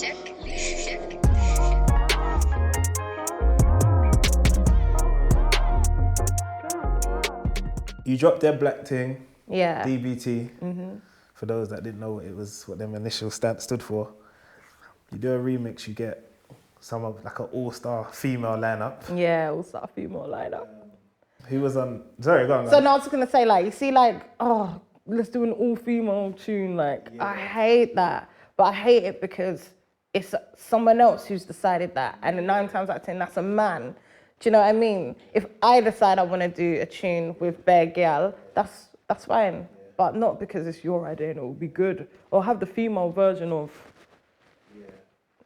You dropped their black thing, Yeah. DBT. For those that didn't know what them initials stood for. You do a remix, you get some of like an all-star female lineup. Yeah, all-star female lineup. Who was on? Sorry, go on. So now I was gonna say, like, you see, like, oh, let's do an all-female tune. Like, I hate that, but I hate it because it's someone else who's decided that, and 9 times out of 10, that's a man. Do you know what I mean? If I decide I want to do a tune with bare girl, that's fine, but not because it's your idea and it will be good, or have the female version of.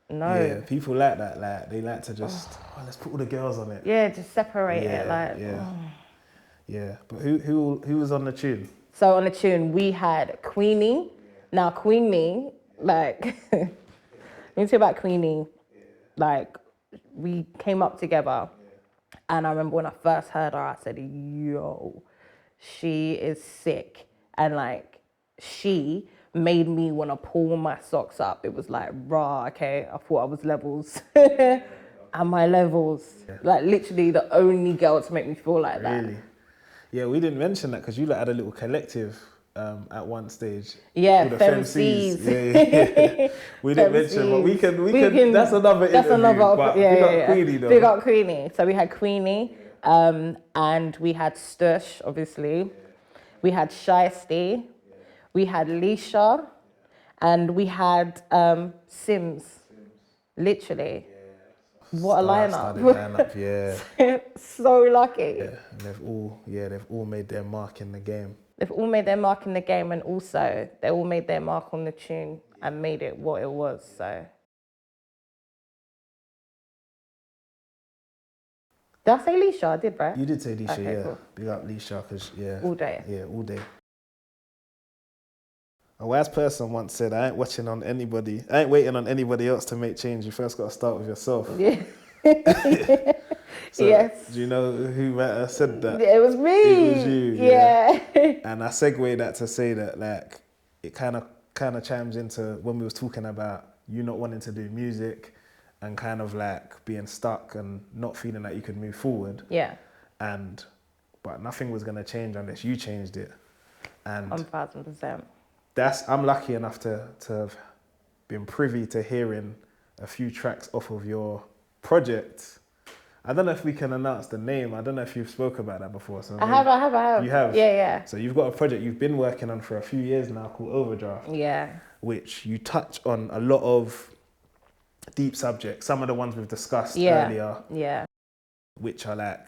No. Yeah, people like that. Like they like to just let's put all the girls on it. Yeah, just separate it. Like. Yeah. But who was on the tune? So on the tune we had Queenie. Now Queenie, like, let me tell you about Queenie. Like, we came up together, and I remember when I first heard her, I said, "Yo, she is sick," and like she made me want to pull my socks up. It was like, rah, okay, I thought I was levels. And my levels. Like, literally the only girl to make me feel like that. Really? Yeah, we didn't mention that because you like had a little collective at one stage. Yeah, FemCs. Yeah. We didn't mention, but we can that's another interview. But big up Queenie though. Big up Queenie. So we had Queenie, and we had Stush, obviously. We had Shiesty. We had Leshurr, and we had Simz. Literally. What a lineup. Yeah. So lucky. Yeah, and they've all made their mark in the game. They've all made their mark in the game, and also they all made their mark on the tune and made it what it was, so. Did I say Leshurr? I did, right? You did say Leshurr, okay, yeah. Cool. Big up Leshurr, because, yeah. All day. Yeah, all day. A wise person once said, I ain't waiting on anybody else to make change. You first got to start with yourself. Yeah. So, yes. do you know who might have said that? It was me. It was you. Yeah. And I segue that to say that, like, it kind of chimes into when we was talking about you not wanting to do music and kind of like being stuck and not feeling like you could move forward. Yeah. But nothing was going to change unless you changed it. And 1,000%. I'm lucky enough to have been privy to hearing a few tracks off of your project. I don't know if we can announce the name. I don't know if you've spoke about that before. So I have. You have? Yeah. So you've got a project you've been working on for a few years now called Overdraft. Yeah. Which you touch on a lot of deep subjects. Some of the ones we've discussed earlier. Yeah. Which are like,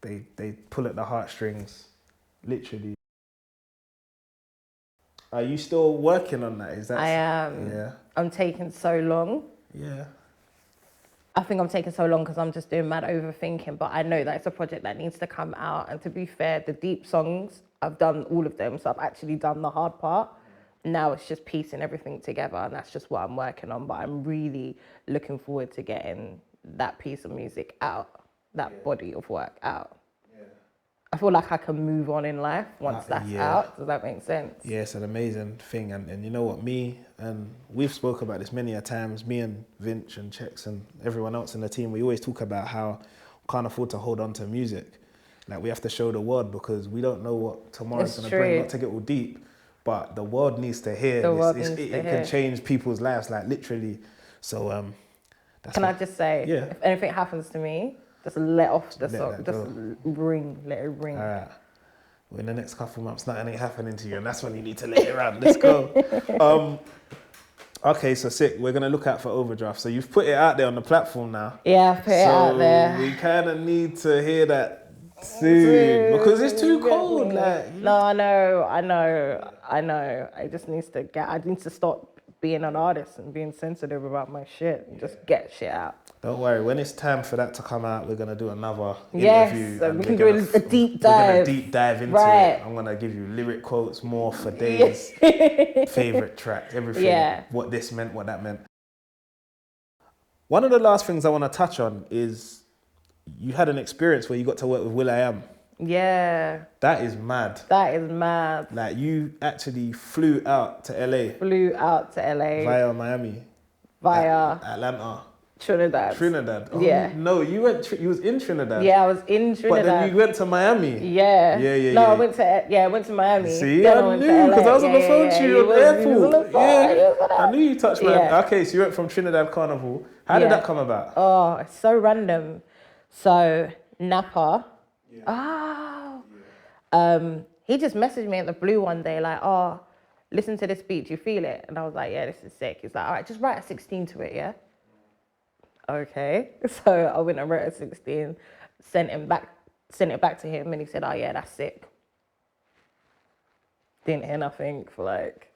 they pull at the heartstrings, literally. Are you still working on that? Is that? I am. Yeah. I'm taking so long. Yeah. I think I'm taking so long because I'm just doing mad overthinking, but I know that it's a project that needs to come out. And to be fair, the deep songs, I've done all of them. So I've actually done the hard part. Now it's just piecing everything together, and that's just what I'm working on. But I'm really looking forward to getting that piece of music out, that body of work out. I feel like I can move on in life once that's out. Does that make sense? Yeah, it's an amazing thing. And you know what, me and we've spoke about this many a times, me and Vince and Chex and everyone else in the team, we always talk about how we can't afford to hold on to music. Like, we have to show the world because we don't know what tomorrow's going to bring, not to get all deep, but the world needs to hear this. It can change people's lives, like literally. So that's Can I just say, if anything happens to me, just let off the song, just let it ring. All right. Well, in the next couple of months, nothing ain't happening to you, and that's when you need to let it run. Let's go. Okay, so sick. We're gonna look out for Overdraft. So you've put it out there on the platform now. Yeah, I've put it out there. We kind of need to hear that soon because it's too cold. Like, no, I know. I just need to stop being an artist and being sensitive about my shit and just get shit out. Don't worry, when it's time for that to come out, we're going to do another interview. Yes, we can do a deep dive. We're going to deep dive into it. I'm going to give you lyric quotes more for days, favourite tracks, everything, what this meant, what that meant. One of the last things I want to touch on is you had an experience where you got to work with Will.i.am. Yeah. That is mad. Like, you actually flew out to LA. Via Miami. via Atlanta. Trinidad. Trinidad. Oh, Yeah. No, you was in Trinidad. Yeah, I was in Trinidad. But then you went to Miami. Yeah. Yeah. No, I went to Miami. See, then I went knew to LA. because I was on the phone to you at the airport. He was on the phone. I knew you touched Miami. Yeah. Okay, so you went from Trinidad Carnival. How did that come about? Oh, it's so random. So Napa. He just messaged me at the blue one day like, oh, listen to this beat, do you feel it? And I was like, yeah, this is sick. He's like, all right, just write a 16 to it, yeah? Okay. So I went and wrote a 16, sent it back to him, and he said, oh yeah, that's sick. Didn't hear nothing for like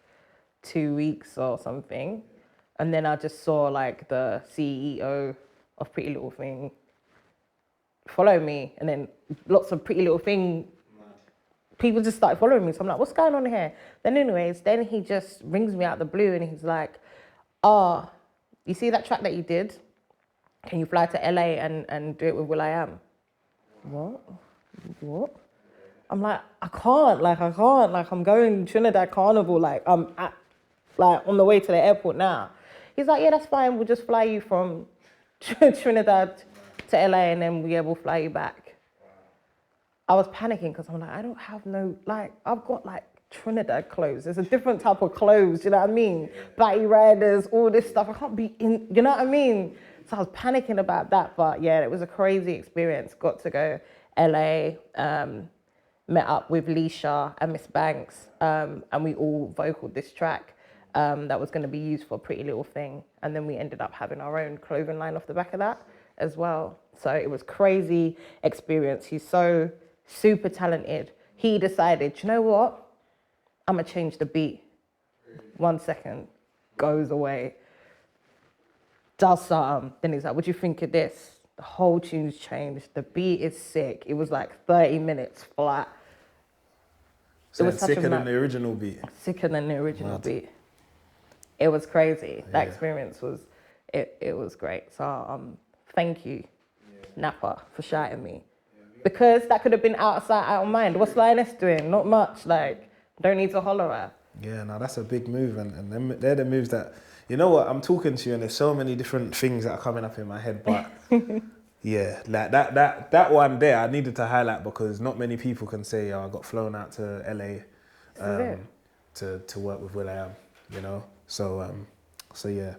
2 weeks or something. And then I just saw like the CEO of PrettyLittleThing follow me, and then lots of PrettyLittleThing people just started following me. So I'm like, what's going on here? Then then he just rings me out the blue and he's like, oh, you see that track that you did? Can you fly to LA and do it with Will.i.am? What? I'm like, I can't. I'm going Trinidad Carnival. Like, I'm on the way to the airport now. He's like, yeah, that's fine. We'll just fly you from Trinidad to LA and then we'll fly you back. I was panicking because I'm like, I don't have I've got like Trinidad clothes. It's a different type of clothes, you know what I mean? Batty riders, all this stuff. I can't be in, you know what I mean? So I was panicking about that, but yeah, it was a crazy experience. Got to go LA, met up with Leshurr and Miss Banks, and we all vocaled this track that was going to be used for PrettyLittleThing. And then we ended up having our own clothing line off the back of that as well. So it was crazy experience. He's so super talented. He decided, you know what? I'm gonna change the beat. 1 second, goes away, does something. Then he's like, what do you think of this? The whole tune's changed. The beat is sick. It was like 30 minutes flat. So it was sicker than the original beat. Sicker than the original beat. It was crazy. That experience was, it was great. So thank you, Napa, for shouting me. Because that could have been out of sight, out of mind. What's Lioness doing? Not much. Like, don't need to holler at. Yeah, no, that's a big move, and they're the moves that, you know what, I'm talking to you and there's so many different things that are coming up in my head, but yeah, like that one there, I needed to highlight because not many people can say, oh, I got flown out to LA to work with Will.i.am, you know? So yeah.